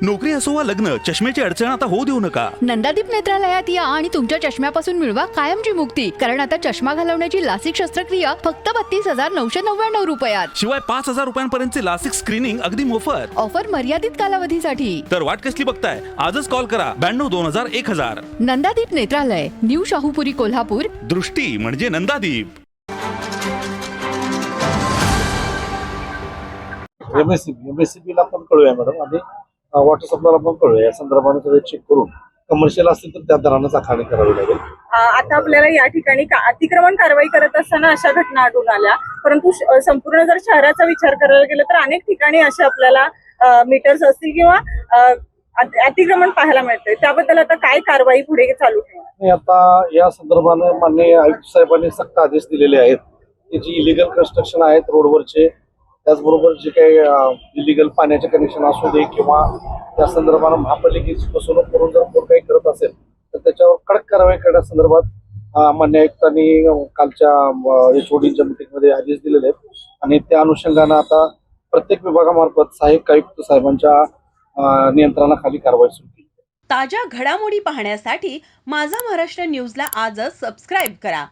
नोकरी असो वा लग्न, चष्म्याची अडचण आता होऊ देऊ नका. नंदादीप नेत्रालयात या आणि तुमच्या चष्म्यापासून मिळवा कायमची मुक्ती. कारण आता चष्मा घालवण्याची लासिक शस्त्रक्रिया फक्त 32,999 रुपयात. शिवाय 5,000 रुपयांपर्यंतचे लासिक स्क्रीनिंग अगदी मोफत. ऑफर मर्यादित कालावधीसाठी. तर वाट कसली बघताय, आजच कॉल करा 92-2000-1000. नंदादीप नेत्रालय, न्यू शाहूपुरी, कोल्हापूर. दृष्टी म्हणजे नंदादीप. एमएससीबी ला पण कळूया मॅडम आणि वॉटर सप्लायला पण कळूया. या संदर्भाने सगळे चेक करून कमर्शियल असतील तर त्या दरानेच आकारणी करावी लागेल. आता आपल्याला या ठिकाणी अतिक्रमण कारवाई करत असताना अशा घटना आढळून आल्या, परंतु संपूर्ण जर शहराचा विचार करायला गेला तर अनेक ठिकाणी अशा आपल्याला मीटर्स असतील किंवा अतिक्रमण पाहायला मिळतंय. त्याबद्दल आता काय कारवाई पुढे चालू ठेवणार? आता या संदर्भाने माननीय आयुक्त साहेबांनी सक्त आदेश दिलेले आहेत की जी इलिगल कन्स्ट्रक्शन आहेत रोडवरचे, त्याचबरोबर जे काही इलिगल पाण्याचे कनेक्शन असू दे किंवा त्या संदर्भाने महापालिकेची फसवणूक करून जर कोण काही करत असेल तर त्याच्यावर कडक कारवाई करण्यासंदर्भात मान्य आयुक्तांनी कालच्या HODच्या मीटिंगमध्ये आदेश दिलेले आहेत. आणि त्या अनुषंगाने आता प्रत्येक विभागामार्फत सहाय्यक आयुक्त साहेबांच्या नियंत्रणाखाली कारवाई सुरू केली. ताज्या घडामोडी पाहण्यासाठी माझा महाराष्ट्र न्यूजला आजच सबस्क्राईब करा.